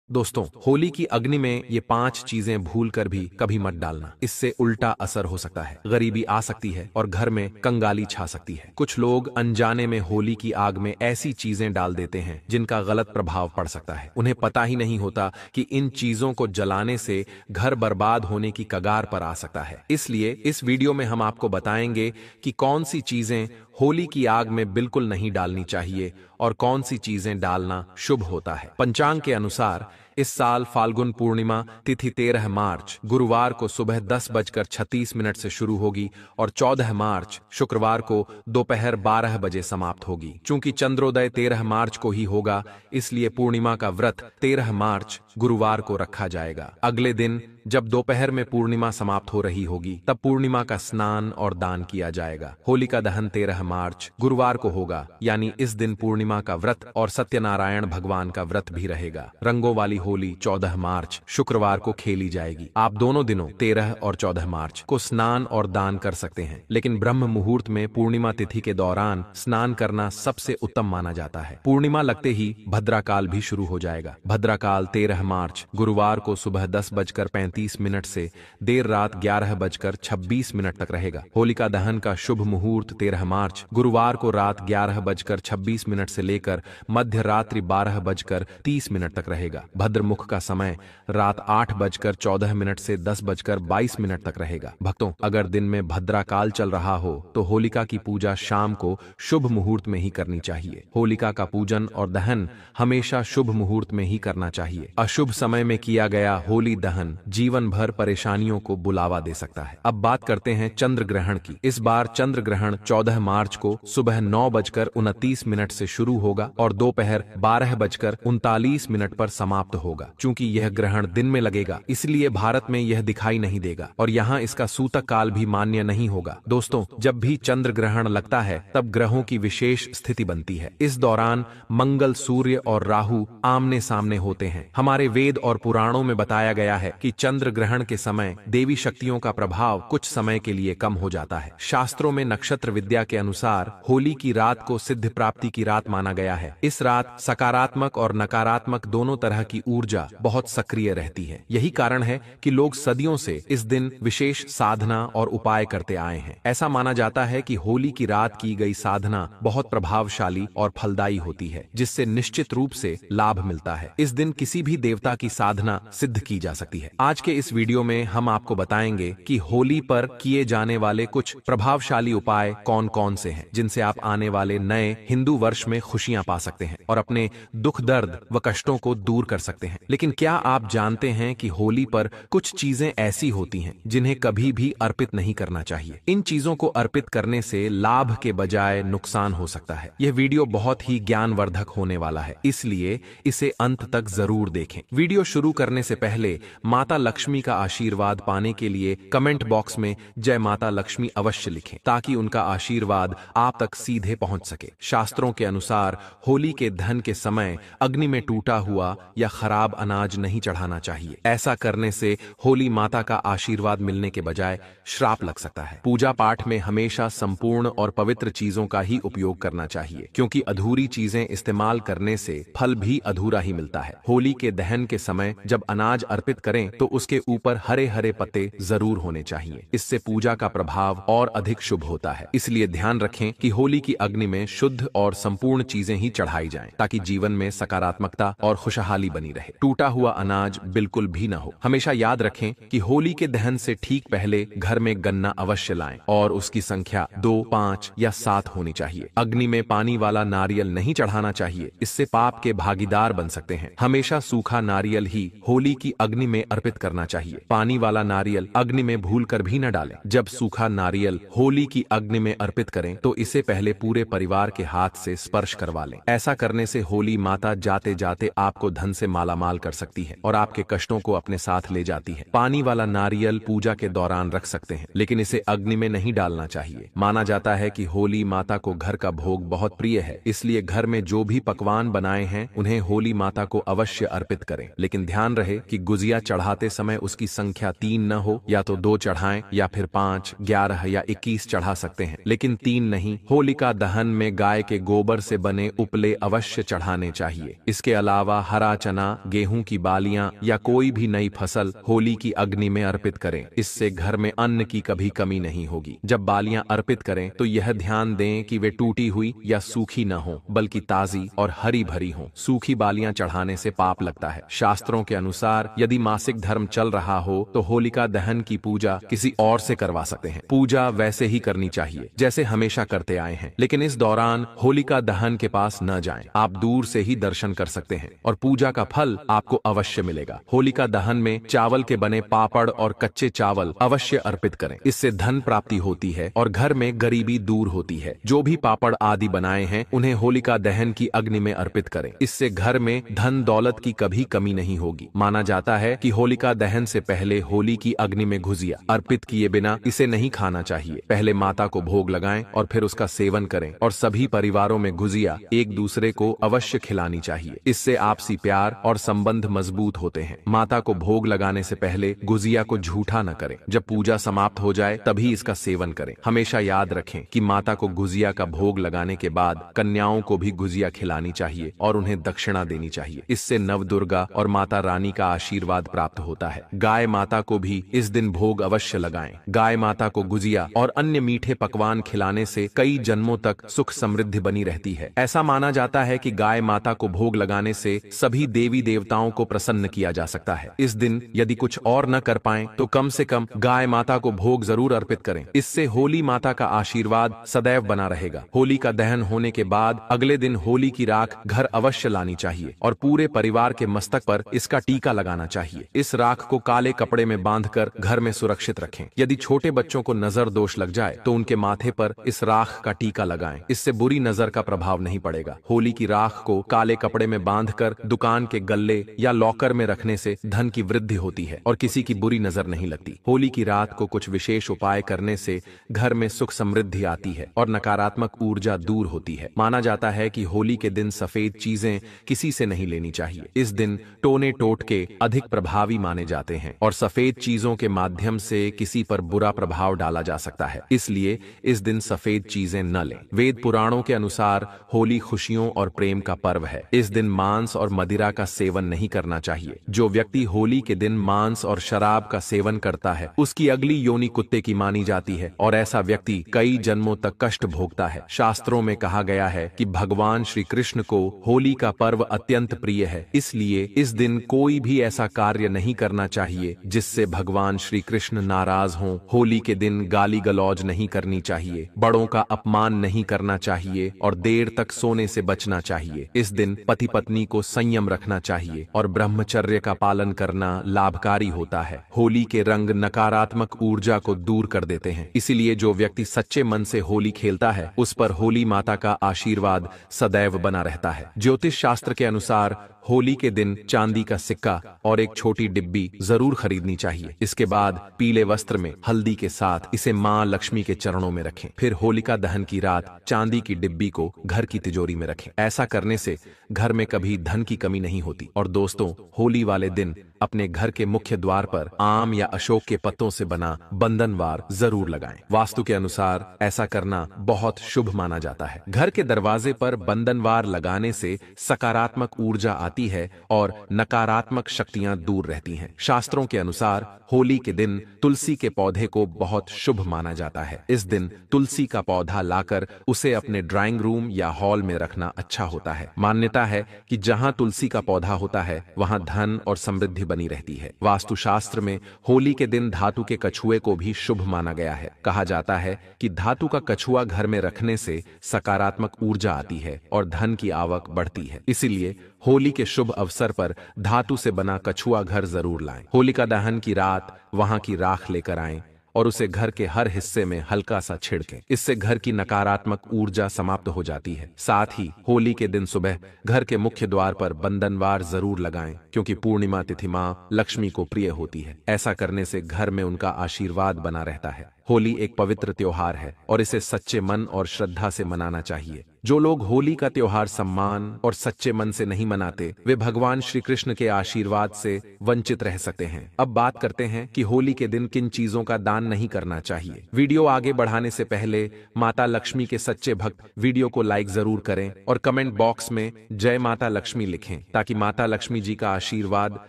दोस्तों, होली की अग्नि में ये 5 चीजें भूल कर भी कभी मत डालना। इससे उल्टा असर हो सकता है, गरीबी आ सकती है और घर में कंगाली छा सकती है। कुछ लोग अनजाने में होली की आग में ऐसी चीजें डाल देते हैं जिनका गलत प्रभाव पड़ सकता है। उन्हें पता ही नहीं होता कि इन चीजों को जलाने से घर बर्बाद होने की कगार पर आ सकता है। इसलिए इस वीडियो में हम आपको बताएंगे कि कौन सी चीजें होली की आग में बिल्कुल नहीं डालनी चाहिए और कौन सी चीजें डालना शुभ होता है। पंचांग के अनुसार इस साल फाल्गुन पूर्णिमा तिथि 13 मार्च गुरुवार को सुबह 10:36 से शुरू होगी और 14 मार्च शुक्रवार को दोपहर 12 बजे समाप्त होगी। चूंकि चंद्रोदय 13 मार्च को ही होगा, इसलिए पूर्णिमा का व्रत 13 मार्च गुरुवार को रखा जाएगा। अगले दिन जब दोपहर में पूर्णिमा समाप्त हो रही होगी, तब पूर्णिमा का स्नान और दान किया जाएगा। होलिका दहन 13 मार्च गुरुवार को होगा, यानी इस दिन पूर्णिमा का व्रत और सत्यनारायण भगवान का व्रत भी रहेगा। रंगों वाली होली 14 मार्च शुक्रवार को खेली जाएगी। आप दोनों दिनों 13 और 14 मार्च को स्नान और दान कर सकते हैं, लेकिन ब्रह्म मुहूर्त में पूर्णिमा तिथि के दौरान स्नान करना सबसे उत्तम माना जाता है। पूर्णिमा लगते ही भद्राकाल भी शुरू हो जाएगा। भद्राकाल 13 मार्च गुरुवार को सुबह 10:35 से देर रात 11:26 तक रहेगा। होलिका दहन का शुभ मुहूर्त 13 मार्च गुरुवार को रात 11:26 से लेकर मध्य रात्रि 12:30 तक रहेगा। भद्रमुख का समय रात 8:14 से 10:22 तक रहेगा। भक्तों, अगर दिन में भद्राकाल चल रहा हो तो होलिका की पूजा शाम को शुभ मुहूर्त में ही करनी चाहिए। होलिका का पूजन और दहन हमेशा शुभ मुहूर्त में ही करना चाहिए। अशुभ समय में किया गया होली दहन जीवन भर परेशानियों को बुलावा दे सकता है। अब बात करते हैं चंद्र ग्रहण की। इस बार चंद्र ग्रहण 14 मार्च को सुबह 9:29 से शुरू होगा और दोपहर 12:39 पर समाप्त होगा। चूंकि यह ग्रहण दिन में लगेगा, इसलिए भारत में यह दिखाई नहीं देगा और यहाँ इसका सूतक काल भी मान्य नहीं होगा। दोस्तों, जब भी चंद्र ग्रहण लगता है तब ग्रहों की विशेष स्थिति बनती है। इस दौरान मंगल, सूर्य और राहु आमने सामने होते हैं। हमारे वेद और पुराणों में बताया गया है कि चंद्र ग्रहण के समय देवी शक्तियों का प्रभाव कुछ समय के लिए कम हो जाता है। शास्त्रों में नक्षत्र विद्या के अनुसार होली की रात को सिद्ध प्राप्ति की रात माना गया है। इस रात सकारात्मक और नकारात्मक दोनों तरह की ऊर्जा बहुत सक्रिय रहती है। यही कारण है कि लोग सदियों से इस दिन विशेष साधना और उपाय करते आए हैं। ऐसा माना जाता है कि होली की रात की गई साधना बहुत प्रभावशाली और फलदायी होती है, जिससे निश्चित रूप से लाभ मिलता है। इस दिन किसी भी देवता की साधना सिद्ध की जा सकती है। आज के इस वीडियो में हम आपको बताएंगे कि होली पर किए जाने वाले कुछ प्रभावशाली उपाय कौन कौन से हैं, जिनसे आप आने वाले नए हिंदू वर्ष में खुशियां पा सकते हैं और अपने दुख, दर्द व कष्टों को दूर कर सकते हैं। लेकिन क्या आप जानते हैं कि होली पर कुछ चीजें ऐसी होती हैं जिन्हें कभी भी अर्पित नहीं करना चाहिए। इन चीजों को अर्पित करने से लाभ के बजाय नुकसान हो सकता है। यह वीडियो बहुत ही ज्ञानवर्धक होने वाला है, इसलिए इसे अंत तक जरूर देखें। वीडियो शुरू करने से पहले माता लक्ष्मी का आशीर्वाद पाने के लिए कमेंट बॉक्स में जय माता लक्ष्मी अवश्य लिखें, ताकि उनका आशीर्वाद आप तक सीधे पहुंच सके। शास्त्रों के अनुसार होली के दहन के समय अग्नि में टूटा हुआ या खराब अनाज नहीं चढ़ाना चाहिए। ऐसा करने से होली माता का आशीर्वाद मिलने के बजाय श्राप लग सकता है। पूजा पाठ में हमेशा संपूर्ण और पवित्र चीजों का ही उपयोग करना चाहिए, क्योंकि अधूरी चीजें इस्तेमाल करने से फल भी अधूरा ही मिलता है। होली के दहन के समय जब अनाज अर्पित करें तो उसके ऊपर हरे हरे पत्ते जरूर होने चाहिए। इससे पूजा का प्रभाव और अधिक शुभ होता है। इसलिए ध्यान रखें कि होली की अग्नि में शुद्ध और संपूर्ण चीजें ही चढ़ाई जाएं, ताकि जीवन में सकारात्मकता और खुशहाली बनी रहे। टूटा हुआ अनाज बिल्कुल भी न हो। हमेशा याद रखें कि होली के दहन से ठीक पहले घर में गन्ना अवश्य लाएं और उसकी संख्या 2, 5 या 7 होनी चाहिए। अग्नि में पानी वाला नारियल नहीं चढ़ाना चाहिए, इससे पाप के भागीदार बन सकते हैं। हमेशा सूखा नारियल ही होली की अग्नि में अर्पित करना चाहिए। पानी वाला नारियल अग्नि में भूलकर भी न डालें। जब सूखा नारियल होली की अग्नि में अर्पित करें तो इसे पहले पूरे परिवार के हाथ से स्पर्श करवा लें। ऐसा करने से होली माता जाते जाते आपको धन से मालामाल कर सकती है और आपके कष्टों को अपने साथ ले जाती है। पानी वाला नारियल पूजा के दौरान रख सकते हैं, लेकिन इसे अग्नि में नहीं डालना चाहिए। माना जाता है कि होली माता को घर का भोग बहुत प्रिय है, इसलिए घर में जो भी पकवान बनाए हैं उन्हें होली माता को अवश्य अर्पित करें। लेकिन ध्यान रहे कि गुजिया चढ़ाते समय उसकी संख्या 3 न हो, या तो 2 चढ़ाएं या फिर 5, 11 या 21 चढ़ा सकते हैं, लेकिन 3 नहीं। होलिका दहन में गाय के गोबर से बने उपले अवश्य चढ़ाने चाहिए। इसके अलावा हरा चना, गेहूं की बालियां या कोई भी नई फसल होली की अग्नि में अर्पित करें। इससे घर में अन्न की कभी कमी नहीं होगी। जब बालियां अर्पित करें तो यह ध्यान दें कि वे टूटी हुई या सूखी न हो, बल्कि ताजी और हरी भरी हों। सूखी बालियां चढ़ाने से पाप लगता है। शास्त्रों के अनुसार यदि मासिक धर्म चल रहा हो तो होलिका दहन की पूजा किसी और से करवा सकते हैं। पूजा वैसे ही करनी चाहिए जैसे हमेशा करते आए हैं, लेकिन इस दौरान होलिका दहन के पास न जाएं। आप दूर से ही दर्शन कर सकते हैं और पूजा का फल आपको अवश्य मिलेगा। होलिका दहन में चावल के बने पापड़ और कच्चे चावल अवश्य अर्पित करें। इससे धन प्राप्ति होती है और घर में गरीबी दूर होती है। जो भी पापड़ आदि बनाए हैं उन्हें होलिका दहन की अग्नि में अर्पित करें। इससे घर में धन दौलत की कभी कमी नहीं होगी। माना जाता है कि होलिका दहन से पहले होली की अग्नि में गुजिया अर्पित किए बिना इसे नहीं खाना चाहिए। पहले माता को भोग लगाएं और फिर उसका सेवन करें, और सभी परिवारों में गुजिया एक दूसरे को अवश्य खिलानी चाहिए। इससे आपसी प्यार और संबंध मजबूत होते हैं। माता को भोग लगाने से पहले गुजिया को झूठा न करें। जब पूजा समाप्त हो जाए तभी इसका सेवन करें। हमेशा याद रखें कि माता को गुजिया का भोग लगाने के बाद कन्याओं को भी गुजिया खिलानी चाहिए और उन्हें दक्षिणा देनी चाहिए। इससे नवदुर्गा और माता रानी का आशीर्वाद प्राप्त होता है। गाय माता को भी इस दिन भोग अवश्य लगाएं। गाय माता को गुजिया और अन्य मीठे पकवान खिलाने से कई जन्मों तक सुख समृद्धि बनी रहती है। ऐसा माना जाता है कि गाय माता को भोग लगाने से सभी देवी देवताओं को प्रसन्न किया जा सकता है। इस दिन यदि कुछ और न कर पाएं तो कम से कम गाय माता को भोग जरूर अर्पित करें। इससे होली माता का आशीर्वाद सदैव बना रहेगा। होली का दहन होने के बाद अगले दिन होली की राख घर अवश्य लानी चाहिए और पूरे परिवार के मस्तक पर इसका टीका लगाना चाहिए। इस राख को काले कपड़े में बांधकर घर में सुरक्षित रखें। यदि छोटे बच्चों को नजर दोष लग जाए तो उनके माथे पर इस राख का टीका लगाएं। इससे बुरी नजर का प्रभाव नहीं पड़ेगा। होली की राख को काले कपड़े में बांधकर दुकान के गल्ले या लॉकर में रखने से धन की वृद्धि होती है और किसी की बुरी नजर नहीं लगती। होली की रात को कुछ विशेष उपाय करने से घर में सुख समृद्धि आती है और नकारात्मक ऊर्जा दूर होती है। माना जाता है कि होली के दिन सफेद चीजें किसी से नहीं लेनी चाहिए। इस दिन टोने टोटके अधिक प्रभावी माने जाते हैं और सफेद चीजों के माध्यम से किसी पर बुरा प्रभाव डाला जा सकता है। इसलिए इस दिन सफेद चीजें न लें। वेद पुराणों के अनुसार होली खुशियों और प्रेम का पर्व है। इस दिन मांस और मदिरा का सेवन नहीं करना चाहिए। जो व्यक्ति होली के दिन मांस और शराब का सेवन करता है उसकी अगली योनि कुत्ते की मानी जाती है और ऐसा व्यक्ति कई जन्मों तक कष्ट भोगता है। शास्त्रों में कहा गया है कि भगवान श्री कृष्ण को होली का पर्व अत्यंत प्रिय है। इसलिए इस दिन कोई भी ऐसा कार्य नहीं करना चाहिए जिससे भगवान श्री कृष्ण नाराज हों। होली के दिन गाली गलौज नहीं करनी चाहिए, बड़ों का अपमान नहीं करना चाहिए और देर तक सोने से बचना चाहिए। इस दिन पति पत्नी को संयम रखना चाहिए और ब्रह्मचर्य का पालन करना लाभकारी होता है। होली के रंग नकारात्मक ऊर्जा को दूर कर देते हैं। इसीलिए जो व्यक्ति सच्चे मन से होली खेलता है उस पर होली माता का आशीर्वाद सदैव बना रहता है। ज्योतिष शास्त्र के अनुसार होली के दिन चांदी का सिक्का और एक छोटी डिब्बी जरूर खरीदनी चाहिए। इसके बाद पीले वस्त्र में हल्दी के साथ इसे मां लक्ष्मी के चरणों में रखें। फिर होलिका दहन की रात चांदी की डिब्बी को घर की तिजोरी में रखें। ऐसा करने से घर में कभी धन की कमी नहीं होती। और दोस्तों, होली वाले दिन अपने घर के मुख्य द्वार पर आम या अशोक के पत्तों से बना बंधनवार जरूर लगाएं। वास्तु के अनुसार ऐसा करना बहुत शुभ माना जाता है। घर के दरवाजे पर बंधनवार लगाने से सकारात्मक ऊर्जा आती है और नकारात्मक शक्तियां दूर रहती हैं। शास्त्रों के अनुसार होली के दिन तुलसी के पौधे को बहुत शुभ माना जाता है। इस दिन तुलसी का पौधा लाकर उसे अपने ड्राइंग रूम या हॉल में रखना अच्छा होता है। मान्यता है कि जहां तुलसी का पौधा होता है वहां धन और समृद्धि बनी रहती है। वास्तुशास्त्र में होली के दिन धातु के कछुए को भी शुभ माना गया है। कहा जाता है कि धातु का कछुआ घर में रखने से सकारात्मक ऊर्जा आती है और धन की आवक बढ़ती है। इसीलिए होली के शुभ अवसर पर धातु से बना कछुआ घर जरूर लाएं। होलिका दहन की रात वहां की राख लेकर आएं और उसे घर के हर हिस्से में हल्का सा छिड़कें। इससे घर की नकारात्मक ऊर्जा समाप्त हो जाती है। साथ ही होली के दिन सुबह घर के मुख्य द्वार पर बंधनवार जरूर लगाएं, क्योंकि पूर्णिमा तिथि मां लक्ष्मी को प्रिय होती है। ऐसा करने से घर में उनका आशीर्वाद बना रहता है। होली एक पवित्र त्योहार है और इसे सच्चे मन और श्रद्धा से मनाना चाहिए। जो लोग होली का त्योहार सम्मान और सच्चे मन से नहीं मनाते, वे भगवान श्री कृष्ण के आशीर्वाद से वंचित रह सकते हैं। अब बात करते हैं कि होली के दिन किन चीजों का दान नहीं करना चाहिए। वीडियो आगे बढ़ाने से पहले माता लक्ष्मी के सच्चे भक्त वीडियो को लाइक जरूर करें और कमेंट बॉक्स में जय माता लक्ष्मी लिखें, ताकि माता लक्ष्मी जी का आशीर्वाद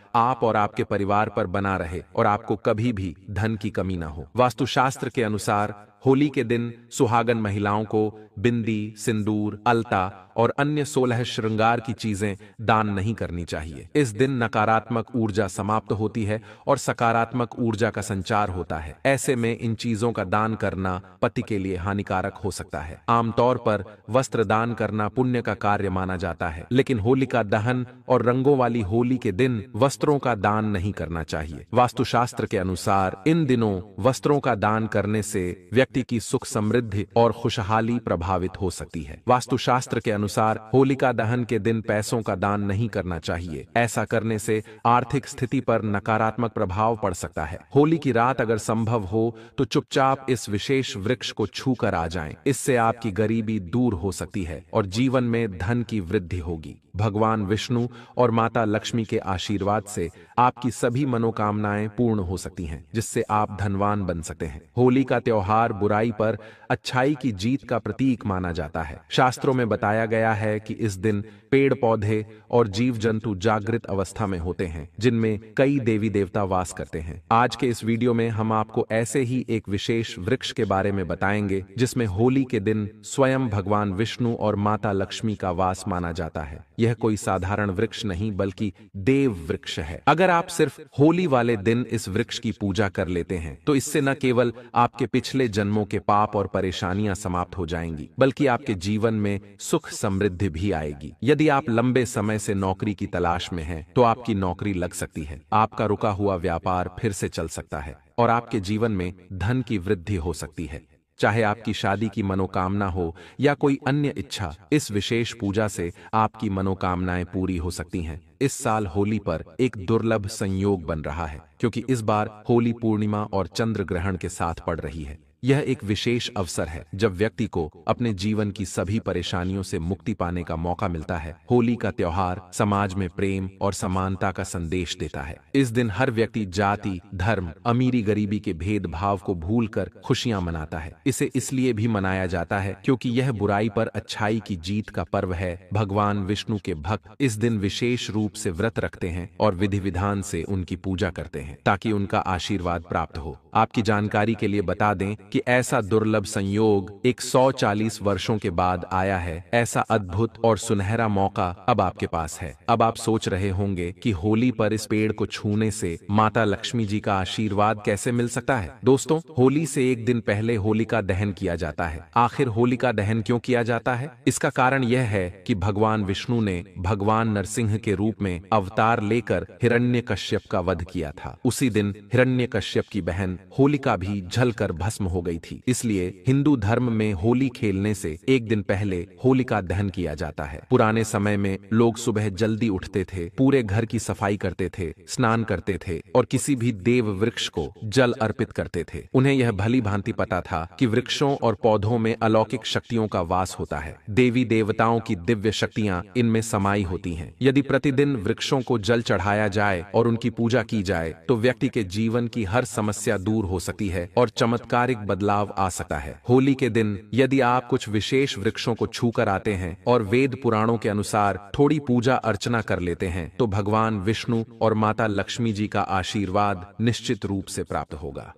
आप और आपके परिवार पर बना रहे और आपको कभी भी धन की कमी ना हो। वास्तुशास्त्र के अनुसार होली के दिन सुहागन महिलाओं को बिंदी, सिंदूर, अलता और अन्य 16 श्रृंगार की चीजें दान नहीं करनी चाहिए। इस दिन नकारात्मक ऊर्जा समाप्त होती है और सकारात्मक ऊर्जा का संचार होता है। ऐसे में इन चीजों का दान करना पति के लिए हानिकारक हो सकता है। आमतौर पर वस्त्र दान करना पुण्य का कार्य माना जाता है, लेकिन होलिका दहन और रंगों वाली होली के दिन वस्त्रों का दान नहीं करना चाहिए। वास्तुशास्त्र के अनुसार इन दिनों वस्त्रों का दान करने से व्यक्ति की सुख समृद्धि और खुशहाली प्रभावित हो सकती है। वास्तुशास्त्र के अनुसार होलिका दहन के दिन पैसों का दान नहीं करना चाहिए। ऐसा करने से आर्थिक स्थिति पर नकारात्मक प्रभाव पड़ सकता है। होली की रात अगर संभव हो तो चुपचाप इस विशेष वृक्ष को छूकर आ जाएं। इससे आपकी गरीबी दूर हो सकती है और जीवन में धन की वृद्धि होगी। भगवान विष्णु और माता लक्ष्मी के आशीर्वाद से आपकी सभी मनोकामनाएं पूर्ण हो सकती हैं, जिससे आप धनवान बन सकते हैं। होली का त्योहार बुराई पर अच्छाई की जीत का प्रतीक माना जाता है। शास्त्रों में बताया गया है कि इस दिन पेड़ पौधे और जीव जंतु जागृत अवस्था में होते हैं, जिनमें कई देवी देवता वास करते हैं। आज के इस वीडियो में हम आपको ऐसे ही एक विशेष वृक्ष के बारे में बताएंगे, जिसमें होली के दिन स्वयं भगवान विष्णु और माता लक्ष्मी का वास माना जाता है। यह कोई साधारण वृक्ष नहीं बल्कि देव वृक्ष है। अगर आप सिर्फ होली वाले दिन इस वृक्ष की पूजा कर लेते हैं तो इससे न केवल आपके पिछले जन्मों के पाप और परेशानियां समाप्त हो जाएंगी, बल्कि आपके जीवन में सुख समृद्धि भी आएगी। यदि आप लंबे समय से नौकरी की तलाश में हैं, तो आपकी नौकरी लग सकती है। आपका रुका हुआ व्यापार फिर से चल सकता है और आपके जीवन में धन की वृद्धि हो सकती है। चाहे आपकी शादी की मनोकामना हो या कोई अन्य इच्छा, इस विशेष पूजा से आपकी मनोकामनाएं पूरी हो सकती हैं। इस साल होली पर एक दुर्लभ संयोग बन रहा है, क्योंकि इस बार होली पूर्णिमा और चंद्र ग्रहण के साथ पड़ रही है। यह एक विशेष अवसर है जब व्यक्ति को अपने जीवन की सभी परेशानियों से मुक्ति पाने का मौका मिलता है। होली का त्योहार समाज में प्रेम और समानता का संदेश देता है। इस दिन हर व्यक्ति जाति, धर्म, अमीरी गरीबी के भेदभाव को भूलकर खुशियां मनाता है। इसे इसलिए भी मनाया जाता है क्योंकि यह बुराई पर अच्छाई की जीत का पर्व है। भगवान विष्णु के भक्त इस दिन विशेष रूप से व्रत रखते हैं और विधि विधान से उनकी पूजा करते हैं, ताकि उनका आशीर्वाद प्राप्त हो। आपकी जानकारी के लिए बता दें कि ऐसा दुर्लभ संयोग 140 वर्षों के बाद आया है। ऐसा अद्भुत और सुनहरा मौका अब आपके पास है। अब आप सोच रहे होंगे कि होली पर इस पेड़ को छूने से माता लक्ष्मी जी का आशीर्वाद कैसे मिल सकता है। दोस्तों, होली से एक दिन पहले होलिका दहन किया जाता है। आखिर होलिका दहन क्यों किया जाता है? इसका कारण यह है कि भगवान विष्णु ने भगवान नरसिंह के रूप में अवतार लेकर हिरण्यकश्यप का वध किया था। उसी दिन हिरण्यकश्यप की बहन होलिका भी जलकर भस्म हो गई थी। इसलिए हिंदू धर्म में होली खेलने से एक दिन पहले होलिका दहन किया जाता है। पुराने समय में लोग सुबह जल्दी उठते थे, पूरे घर की सफाई करते थे, स्नान करते थे और किसी भी देव वृक्ष को जल अर्पित करते थे। उन्हें यह भली भांति पता था कि वृक्षों और पौधों में अलौकिक शक्तियों का वास होता है। देवी देवताओं की दिव्य शक्तियां इनमें समाई होती हैं। यदि प्रतिदिन वृक्षों को जल चढ़ाया जाए और उनकी पूजा की जाए तो व्यक्ति के जीवन की हर समस्या दूर हो सकती है और चमत्कारिक बदलाव आ सकता है। होली के दिन यदि आप कुछ विशेष वृक्षों को छूकर आते हैं और वेद पुराणों के अनुसार थोड़ी पूजा अर्चना कर लेते हैं तो भगवान विष्णु और माता लक्ष्मी जी का आशीर्वाद निश्चित रूप से प्राप्त होगा।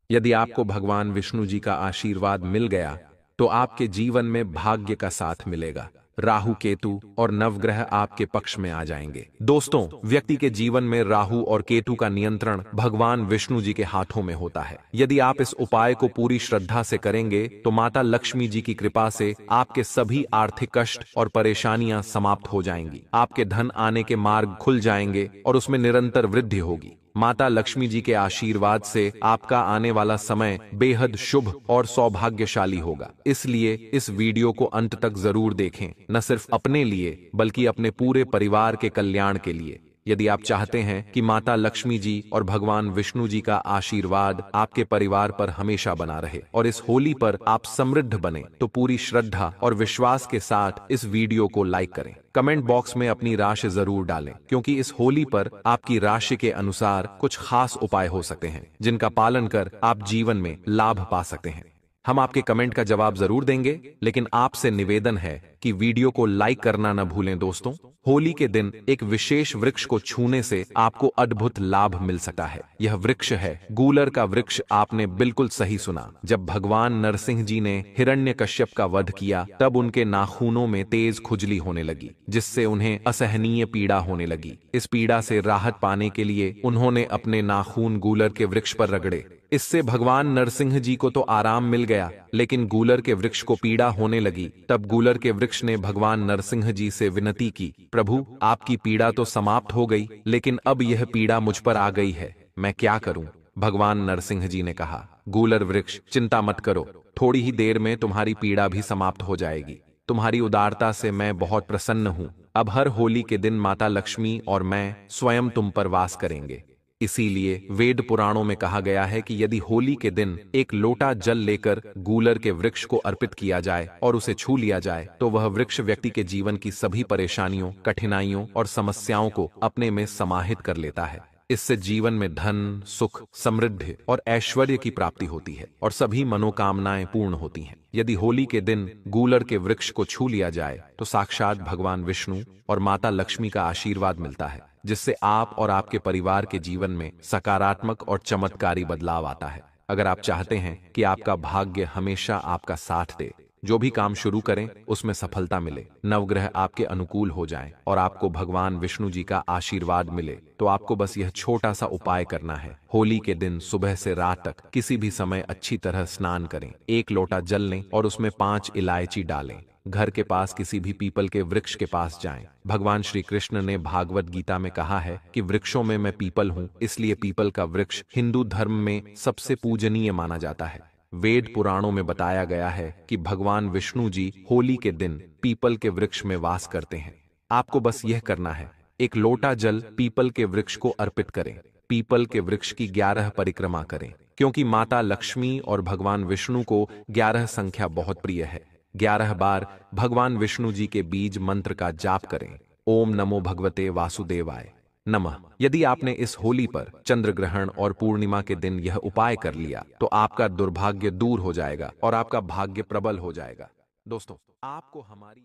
यदि आपको भगवान विष्णु जी का आशीर्वाद मिल गया तो आपके जीवन में भाग्य का साथ मिलेगा। राहु, केतु और नवग्रह आपके पक्ष में आ जाएंगे। दोस्तों, व्यक्ति के जीवन में राहु और केतु का नियंत्रण भगवान विष्णु जी के हाथों में होता है। यदि आप इस उपाय को पूरी श्रद्धा से करेंगे तो माता लक्ष्मी जी की कृपा से आपके सभी आर्थिक कष्ट और परेशानियां समाप्त हो जाएंगी। आपके धन आने के मार्ग खुल जाएंगे और उसमें निरंतर वृद्धि होगी। माता लक्ष्मी जी के आशीर्वाद से आपका आने वाला समय बेहद शुभ और सौभाग्यशाली होगा। इसलिए इस वीडियो को अंत तक जरूर देखें, न सिर्फ अपने लिए बल्कि अपने पूरे परिवार के कल्याण के लिए। यदि आप चाहते हैं कि माता लक्ष्मी जी और भगवान विष्णु जी का आशीर्वाद आपके परिवार पर हमेशा बना रहे और इस होली पर आप समृद्ध बने, तो पूरी श्रद्धा और विश्वास के साथ इस वीडियो को लाइक करें। कमेंट बॉक्स में अपनी राशि जरूर डालें, क्योंकि इस होली पर आपकी राशि के अनुसार कुछ खास उपाय हो सकते हैं जिनका पालन कर आप जीवन में लाभ पा सकते हैं। हम आपके कमेंट का जवाब जरूर देंगे, लेकिन आपसे निवेदन है कि वीडियो को लाइक करना न भूलें। दोस्तों, होली के दिन एक विशेष वृक्ष को छूने से आपको अद्भुत लाभ मिल सकता है। यह वृक्ष है गूलर का वृक्ष। आपने बिल्कुल सही सुना। जब भगवान नरसिंह जी ने हिरण्यकश्यप का वध किया, तब उनके नाखूनों में तेज खुजली होने लगी, जिससे उन्हें असहनीय पीड़ा होने लगी। इस पीड़ा से राहत पाने के लिए उन्होंने अपने नाखून गूलर के वृक्ष पर रगड़े। इससे भगवान नरसिंह जी को तो आराम मिल गया, लेकिन गूलर के वृक्ष को पीड़ा होने लगी। तब गूलर के वृक्ष ने भगवान नरसिंह जी से विनती की, प्रभु, आपकी पीड़ा तो समाप्त हो गई, लेकिन अब यह पीड़ा मुझ पर आ गई है, मैं क्या करूं? भगवान नरसिंह जी ने कहा, गूलर वृक्ष, चिंता मत करो, थोड़ी ही देर में तुम्हारी पीड़ा भी समाप्त हो जाएगी। तुम्हारी उदारता से मैं बहुत प्रसन्न हूं। अब हर होली के दिन माता लक्ष्मी और मैं स्वयं तुम पर वास करेंगे। इसीलिए वेद पुराणों में कहा गया है कि यदि होली के दिन एक लोटा जल लेकर गूलर के वृक्ष को अर्पित किया जाए और उसे छू लिया जाए, तो वह वृक्ष व्यक्ति के जीवन की सभी परेशानियों, कठिनाइयों और समस्याओं को अपने में समाहित कर लेता है। इससे जीवन में धन, सुख, समृद्धि और ऐश्वर्य की प्राप्ति होती है और सभी मनोकामनाएं पूर्ण होती हैं। यदि होली के दिन गूलर के वृक्ष को छू लिया जाए, तो साक्षात भगवान विष्णु और माता लक्ष्मी का आशीर्वाद मिलता है, जिससे आप और आपके परिवार के जीवन में सकारात्मक और चमत्कारी बदलाव आता है। अगर आप चाहते हैं कि आपका भाग्य हमेशा आपका साथ दे, जो भी काम शुरू करें उसमें सफलता मिले, नवग्रह आपके अनुकूल हो जाएं और आपको भगवान विष्णु जी का आशीर्वाद मिले, तो आपको बस यह छोटा सा उपाय करना है। होली के दिन सुबह से रात तक किसी भी समय अच्छी तरह स्नान करें, एक लोटा जल लें और उसमें 5 इलायची डालें। घर के पास किसी भी पीपल के वृक्ष के पास जाएं। भगवान श्री कृष्ण ने भागवत गीता में कहा है कि वृक्षों में मैं पीपल हूं, इसलिए पीपल का वृक्ष हिंदू धर्म में सबसे पूजनीय माना जाता है। वेद पुराणों में बताया गया है कि भगवान विष्णु जी होली के दिन पीपल के वृक्ष में वास करते हैं। आपको बस यह करना है, एक लोटा जल पीपल के वृक्ष को अर्पित करें, पीपल के वृक्ष की 11 परिक्रमा करें, क्योंकि माता लक्ष्मी और भगवान विष्णु को 11 संख्या बहुत प्रिय है। 11 बार भगवान विष्णु जी के बीज मंत्र का जाप करें। ओम नमो भगवते वासुदेवाय नमः। यदि आपने इस होली पर चंद्र ग्रहण और पूर्णिमा के दिन यह उपाय कर लिया, तो आपका दुर्भाग्य दूर हो जाएगा और आपका भाग्य प्रबल हो जाएगा। दोस्तों, आपको हमारी